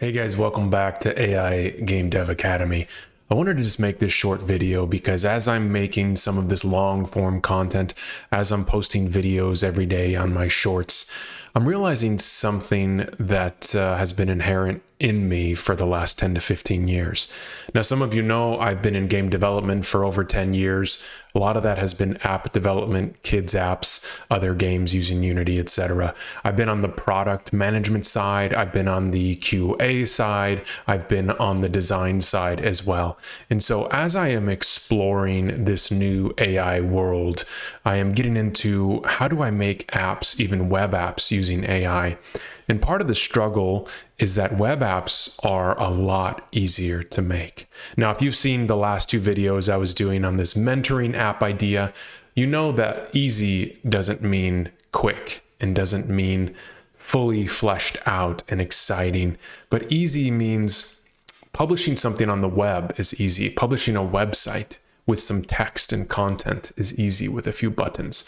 Hey guys, welcome back to AI Game Dev Academy. I wanted to just make this short video because as I'm making some of this long form content, as I'm posting videos every day on my shorts, I'm realizing something that has been inherent in me for the last 10 to 15 years. Now, some of you know I've been in game development for over 10 years. A lot of that has been app development, kids apps, other games using Unity, etc. I've been on the product management side. I've been on the QA side. I've been on the design side as well. And so as I am exploring this new AI world, I am getting into how do I make apps, even web apps using AI? And part of the struggle is that web apps are a lot easier to make. Now, if you've seen the last two videos I was doing on this mentoring app idea, you know that easy doesn't mean quick and doesn't mean fully fleshed out and exciting, but easy means publishing something on the web is easy. Publishing a website with some text and content is easy with a few buttons.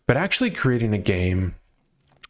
But actually creating a game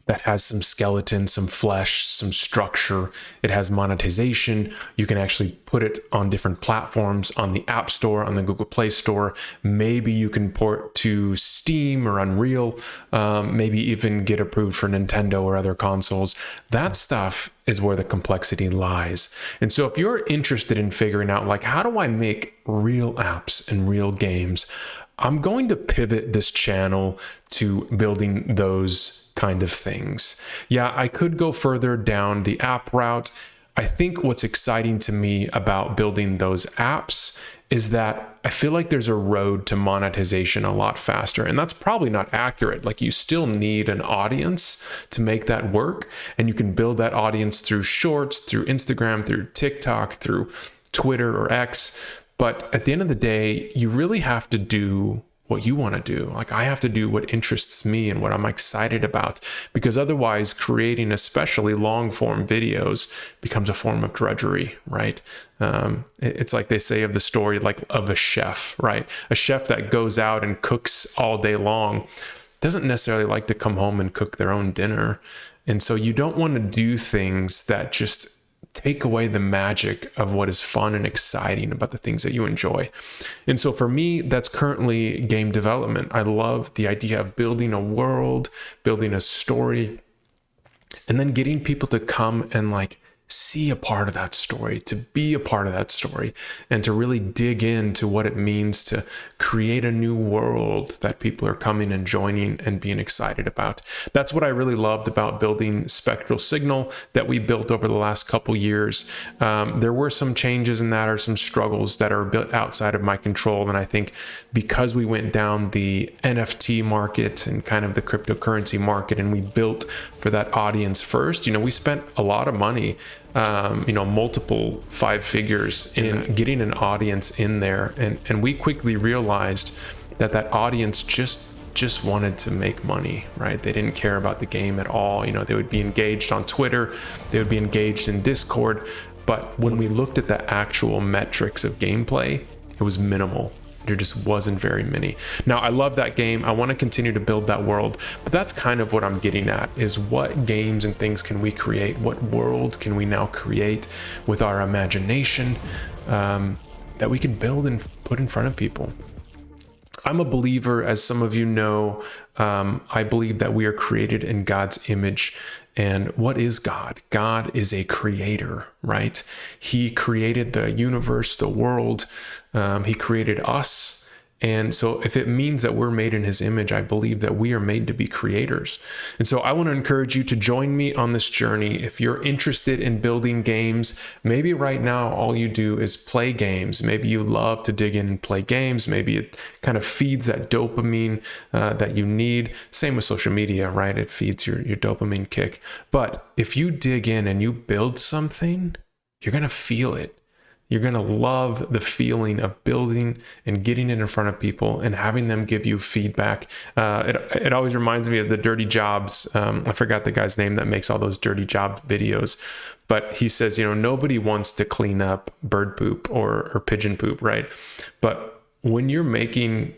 that has some skeleton, some flesh, some structure. It has monetization. You can actually put it on different platforms, on the App Store, on the Google Play Store. Maybe you can port to Steam or Unreal, maybe even get approved for Nintendo or other consoles. That stuff is where the complexity lies. And so if you're interested in figuring out, like, how do I make real apps and real games? I'm going to pivot this channel to building those kind of things. Yeah, I could go further down the app route. I think what's exciting to me about building those apps is that I feel like there's a road to monetization a lot faster. And that's probably not accurate. Like, you still need an audience to make that work. And you can build that audience through Shorts, through Instagram, through TikTok, through Twitter or X. But at the end of the day, you really have to do what you want to do. Like, I have to do what interests me and what I'm excited about, because otherwise creating especially long form videos becomes a form of drudgery, right? It's like they say of the story, like of a chef, right? A chef that goes out and cooks all day long doesn't necessarily like to come home and cook their own dinner. And so you don't want to do things that just take away the magic of what is fun and exciting about the things that you enjoy. And so for me, that's currently game development. I love the idea of building a world, building a story, and then getting people to come and like see a part of that story, to be a part of that story, and to really dig into what it means to create a new world that people are coming and joining and being excited about. That's what I really loved about building Spectral Signal that we built over the last couple years. There were some changes in that, or some struggles that are built outside of my control. And I think because we went down the NFT market and kind of the cryptocurrency market, and we built for that audience first, we spent a lot of money, multiple five figures in getting an audience in there. And we quickly realized that audience just wanted to make money, right? They didn't care about the game at all. They would be engaged on Twitter, they would be engaged in Discord. But when we looked at the actual metrics of gameplay, it was minimal. There just wasn't very many. Now, I love that game. I want to continue to build that world, but that's kind of what I'm getting at, is what games and things can we create? What world can we now create with our imagination that we can build and put in front of people? I'm a believer, as some of you know, I believe that we are created in God's image. And what is God? God is a creator, right? He created the universe, the world. He created us. And so if it means that we're made in his image, I believe that we are made to be creators. And so I want to encourage you to join me on this journey. If you're interested in building games, maybe right now all you do is play games. Maybe you love to dig in and play games. Maybe it kind of feeds that dopamine that you need. Same with social media, right? It feeds your dopamine kick. But if you dig in and you build something, you're going to feel it. You're going to love the feeling of building and getting it in front of people and having them give you feedback. It always reminds me of the Dirty Jobs. I forgot the guy's name that makes all those Dirty Job videos, but he says, nobody wants to clean up bird poop or pigeon poop, right? But when you're making,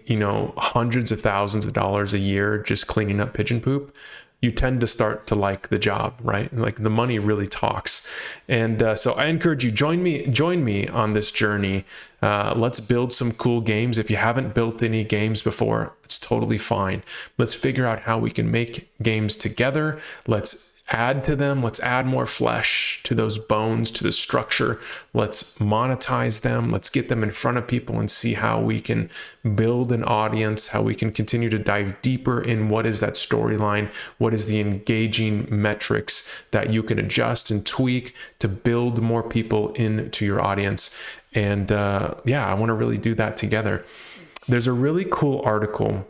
hundreds of thousands of dollars a year just cleaning up pigeon poop, you tend to start to like the job, right? Like the money really talks. And so I encourage you, join me on this journey. Let's build some cool games. If you haven't built any games before, it's totally fine. Let's figure out how we can make games together. Let's add to them. Let's add more flesh to those bones, to the structure. Let's monetize them. Let's get them in front of people and see how we can build an audience, how we can continue to dive deeper in what is that storyline, what is the engaging metrics that you can adjust and tweak to build more people into your audience. And I want to really do that together. There's a really cool article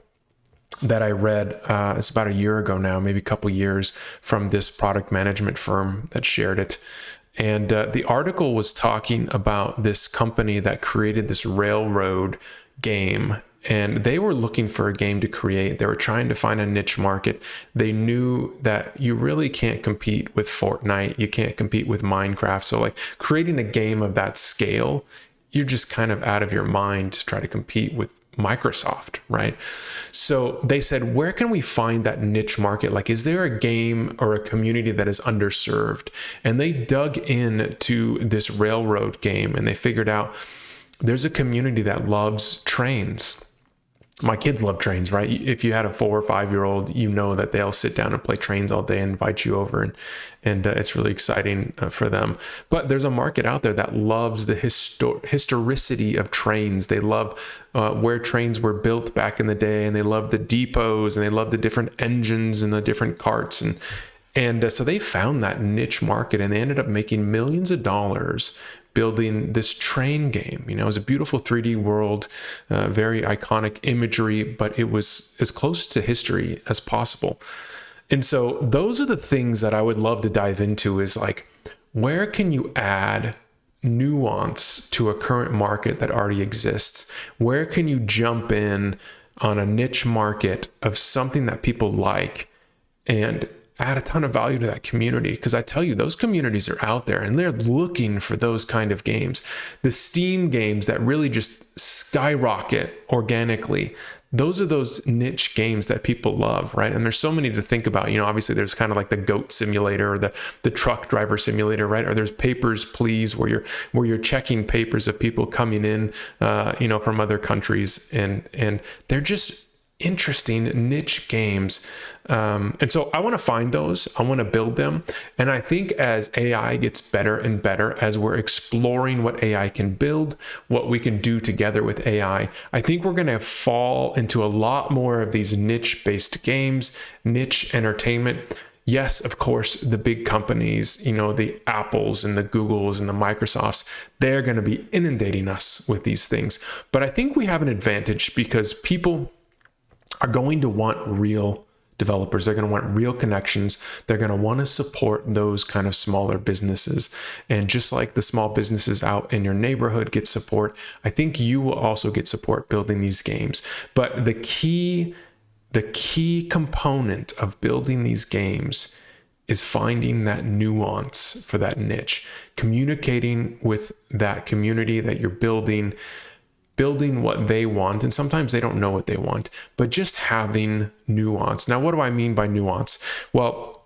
that I read, it's about a year ago now, maybe a couple years, from this product management firm that shared it. And the article was talking about this company that created this railroad game. And they were looking for a game to create. They were trying to find a niche market. They knew that you really can't compete with Fortnite. You can't compete with Minecraft. So like creating a game of that scale, you're just kind of out of your mind to try to compete with Microsoft, right? So they said, where can we find that niche market? Like, is there a game or a community that is underserved? And they dug into this railroad game and they figured out there's a community that loves trains. My kids love trains, right? If you had a 4 or 5 year old, you know that they'll sit down and play trains all day and invite you over, and it's really exciting for them. But there's a market out there that loves the historicity of trains. They love where trains were built back in the day, and they love the depots, and they love the different engines and the different carts, and so they found that niche market, and they ended up making millions of dollars building this train game. You know, it was a beautiful 3D world, very iconic imagery, but it was as close to history as possible. And so those are the things that I would love to dive into, is like, where can you add nuance to a current market that already exists? Where can you jump in on a niche market of something that people like and add a ton of value to that community? Because I tell you, those communities are out there and they're looking for those kind of games. The Steam games that really just skyrocket organically, those are those niche games that people love, right? And there's so many to think about. You know, obviously there's kind of like the goat simulator or the truck driver simulator, right? Or there's Papers, Please, where you're checking papers of people coming in, from other countries, and they're just interesting niche games. And so I want to find those, I want to build them. And I think as AI gets better and better, as we're exploring what AI can build, what we can do together with AI, I think we're going to fall into a lot more of these niche-based games, niche entertainment. Yes, of course, the big companies, the Apples and the Googles and the Microsofts, they're going to be inundating us with these things. But I think we have an advantage because people are going to want real developers. They're going to want real connections. They're going to want to support those kind of smaller businesses. And just like the small businesses out in your neighborhood get support, I think you will also get support building these games. But the key component of building these games is finding that nuance for that niche, communicating with that community that you're building what they want. And sometimes they don't know what they want, but just having nuance. Now, what do I mean by nuance? Well,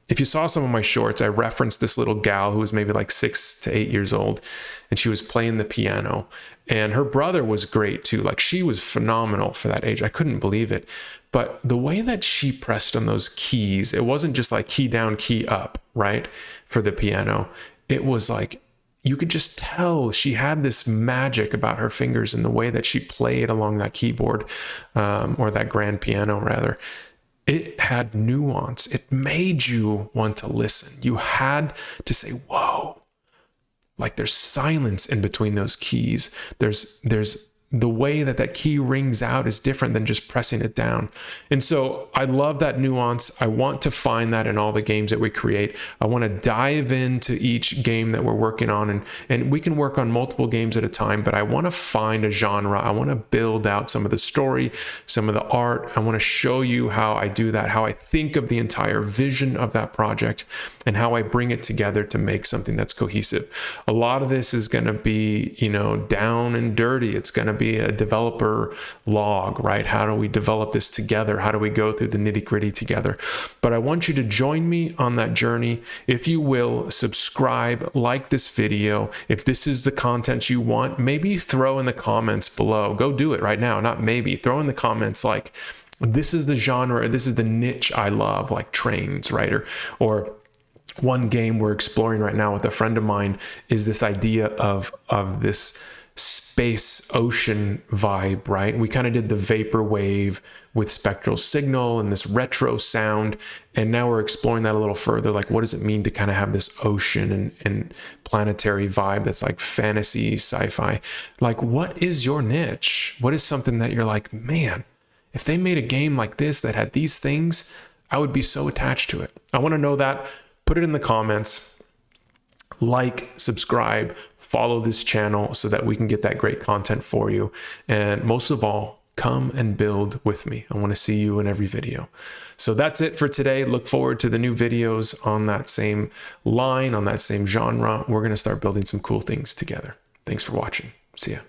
if you saw some of my shorts, I referenced this little gal who was maybe like 6 to 8 years old, and she was playing the piano, and her brother was great too. Like, she was phenomenal for that age. I couldn't believe it. But the way that she pressed on those keys, it wasn't just like key down, key up, right? For the piano. It was like, you could just tell she had this magic about her fingers and the way that she played along that keyboard, or that grand piano rather. It had nuance. It made you want to listen. You had to say, whoa, like there's silence in between those keys. There's the way that key rings out is different than just pressing it down. And so I love that nuance. I want to find that in all the games that we create. I want to dive into each game that we're working on, and we can work on multiple games at a time, but I want to find a genre. I want to build out some of the story, some of the art. I want to show you how I do that, how I think of the entire vision of that project, and how I bring it together to make something that's cohesive. A lot of this is going to be, down and dirty. It's going to be a developer log, right? How do we develop this together? How do we go through the nitty-gritty together? But I want you to join me on that journey. If you will, subscribe, like this video. If this is the content you want, maybe throw in the comments below. Go do it right now, not maybe. Throw in the comments like, this is the genre, this is the niche I love, like trains, right? Or one game we're exploring right now with a friend of mine is this idea of this space ocean vibe, right? We kind of did the vaporwave with spectral signal and this retro sound, and now we're exploring that a little further. Like, what does it mean to kind of have this ocean and planetary vibe that's like fantasy, sci-fi? Like, what is your niche? What is something that you're like, man, if they made a game like this that had these things, I would be so attached to it. I want to know that. Put it in the comments, like, subscribe, follow this channel so that we can get that great content for you. And most of all, come and build with me. I want to see you in every video. So that's it for today. Look forward to the new videos on that same line, on that same genre. We're going to start building some cool things together. Thanks for watching. See ya.